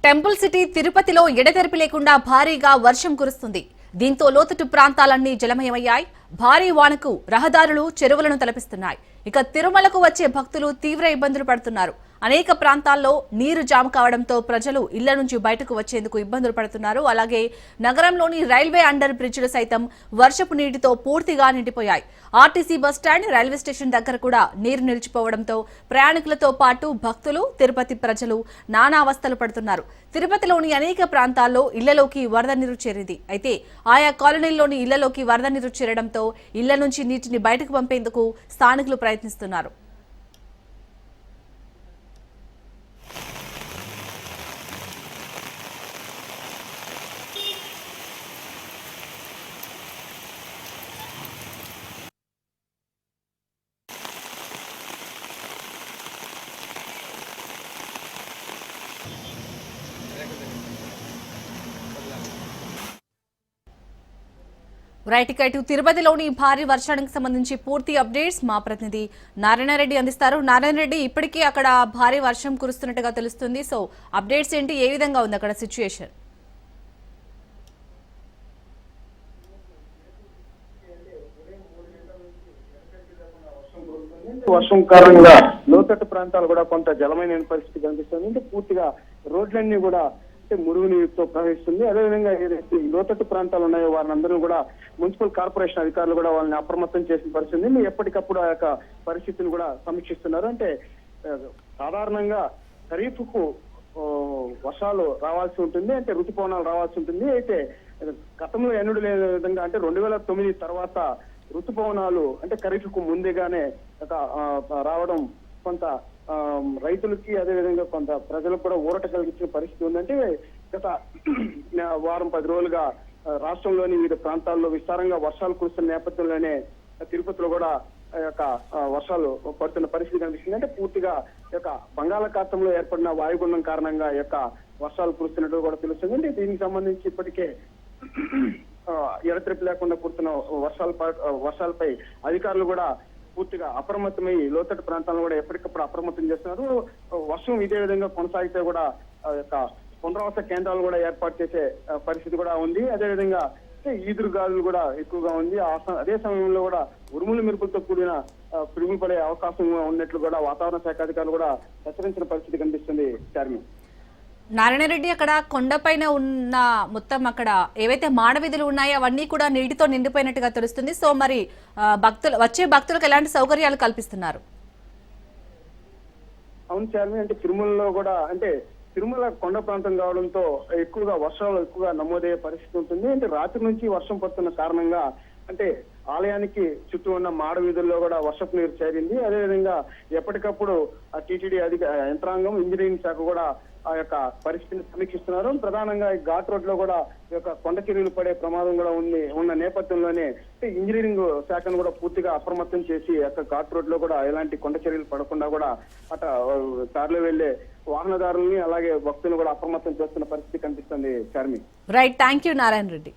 Temple city తిరుపతిలో ఎడతెరిపి లేకుండా భారీగా వర్షం కురుస్తుంది. దీంతో లోతట్టు ప్రాంతాలన్నీ జలమయమయ్యాయి. భారీ వానకు రహదారులు చెరువులను తలపిస్తున్నాయి. ఇక తిరుమలకు వచ్చే భక్తులు తీవ్ర ఇబ్బందులు పడుతున్నారు. అనేక ప్రాంతాల్లో నీరు జామ కావడంతో ప్రజలు ఇళ్ల నుంచి బయటకు వచ్చేందుకు ఇబ్బందులు పడుతున్నారు. అలాగే నగరంలోని రైల్వే అండర్ బ్రిడ్జిలు సైతం వర్షపు నీటితో పూర్తిగా నిండిపోయాయి. ఆర్టీసీ బస్టాండ్, రైల్వే స్టేషన్ దగ్గర కూడా నీరు నిలిచిపోవడంతో ప్రయాణికులతో పాటు భక్తులు, తిరుపతి ప్రజలు నానా అవస్థలు పడుతున్నారు. తిరుపతిలోని అనేక ప్రాంతాల్లో ఇళ్లలోకి వరద నీరు చేరింది. అయితే ఆయా కాలనీల్లోని ఇళ్లలోకి వరద నీరు చేరడంతో ఇళ్ల నుంచి నీటిని బయటకు పంపేందుకు స్థానికులు ప్రయత్నిస్తున్నారు. రైట్, ఇటు తిరుపతిలోని భారీ వర్షానికి సంబంధించి పూర్తి అప్డేట్స్ మా ప్రతినిధి నారాయణ రెడ్డి అందిస్తారు. నారాయణ రెడ్డి, ఇప్పటికీ అక్కడ భారీ వర్షం కురుస్తున్నట్టుగా తెలుస్తుంది. సో అప్డేట్స్ ఏంటి, ఏ విధంగా ఉంది అక్కడ సిచ్యుయేషన్? వర్షం కారణంగా లోతట్టు ప్రాంతాలు కూడా కొంత జలమైన పరిస్థితి కనిపిస్తుంది. అంటే పూర్తిగా రోడ్లన్నీ కూడా మురుగు నీరుతో ప్రవహిస్తుంది. అదేవిధంగా ఏదైతే లోతట్టు ప్రాంతాలు ఉన్నాయో వారిని కూడా మున్సిపల్ కార్పొరేషన్ అధికారులు కూడా వాళ్ళని అప్రమత్తం చేసిన పరిస్థితి. ఎప్పటికప్పుడు ఆ యొక్క పరిస్థితిని కూడా సమీక్షిస్తున్నారు. అంటే సాధారణంగా ఖరీఫ్ కు వర్షాలు రావాల్సి ఉంటుంది, అంటే ఋతుపవనాలు రావాల్సి ఉంటుంది. అయితే గతంలో ఎన్నడూ లేని విధంగా అంటే 2009 తర్వాత ఋతుపవనాలు అంటే ఖరీఫ్ కు ముందేగానే రావడం కొంత రైతులకి అదేవిధంగా కొంత ప్రజలకు కూడా ఊరట కలిగించిన పరిస్థితి ఉందంటే గత వారం 10 రోజులుగా రాష్ట్రంలోని వివిధ ప్రాంతాల్లో విస్తారంగా వర్షాలు కురుస్తున్న నేపథ్యంలోనే తిరుపతిలో కూడా వర్షాలు పడుతున్న పరిస్థితి కనిపిస్తుంది. అంటే పూర్తిగా బంగాళాఖాతంలో ఏర్పడిన వాయుగుండం కారణంగా వర్షాలు కురుస్తున్నట్టు కూడా తెలుస్తుంది. అంటే దీనికి సంబంధించి ఇప్పటికే ఎడతెరిపి లేకుండా కురుతున్న వర్షాలపై అధికారులు కూడా పూర్తిగా అప్రమత్తమై లోతట్టు ప్రాంతాలను కూడా ఎప్పటికప్పుడు అప్రమత్తం చేస్తున్నారు. వర్షం ఇదే విధంగా కొనసాగితే కూడా పునరావాస కేంద్రాలు కూడా ఏర్పాటు చేసే పరిస్థితి కూడా ఉంది. అదేవిధంగా ఈదురు గాలులు కూడా ఎక్కువగా ఉంది. అదే సమయంలో కూడా ఉరుములు మెరుపులతో కూడిన పిడుగులు పడే అవకాశం ఉన్నట్లు కూడా వాతావరణ శాఖ అధికారులు కూడా హెచ్చరించిన పరిస్థితి కనిపిస్తుంది. చార్మి, నారాయణ రెడ్డి, అక్కడ కొండపైన ఉన్న మొత్తం అక్కడ ఏవైతే మాడవీధులు ఉన్నాయో అవన్నీ కూడా నీటితో నిండిపోయినట్టుగా తెలుస్తుంది. సో మరి వచ్చే భక్తులకు ఎలాంటి సౌకర్యాలు కల్పిస్తున్నారు? అవును చార్మి, అంటే తిరుమలలో కూడా అంటే తిరుమల కొండ ప్రాంతం కావడంతో ఎక్కువగా వర్షాలు నమోదయ్యే పరిస్థితి ఉంటుంది. అంటే రాత్రి నుంచి వర్షం పడుతున్న కారణంగా అంటే ఆలయానికి చుట్టూ ఉన్న మాడ వీధుల్లో కూడా వర్షపు నీరు చేరింది. అదేవిధంగా ఎప్పటికప్పుడు టీటీడీ యంత్రాంగం, ఇంజనీరింగ్ శాఖ కూడా ఆ యొక్క పరిస్థితిని సమీక్షిస్తున్నారు. ప్రధానంగా ఈ ఘాట్ రోడ్ లో కూడా కొండ చర్యలు పడే ప్రమాదం కూడా ఉన్న నేపథ్యంలోనే ఇంజనీరింగ్ శాఖను కూడా పూర్తిగా అప్రమత్తం చేసి ఘాట్ రోడ్ లో కూడా ఎలాంటి కొండ చర్యలు పడకుండా కూడా దారిలో వెళ్లే వాహనదారుల్ని అలాగే భక్తులను కూడా అప్రమత్తం చేస్తున్న పరిస్థితి కనిపిస్తుంది. Charmi, right, thank you Narayana Reddy.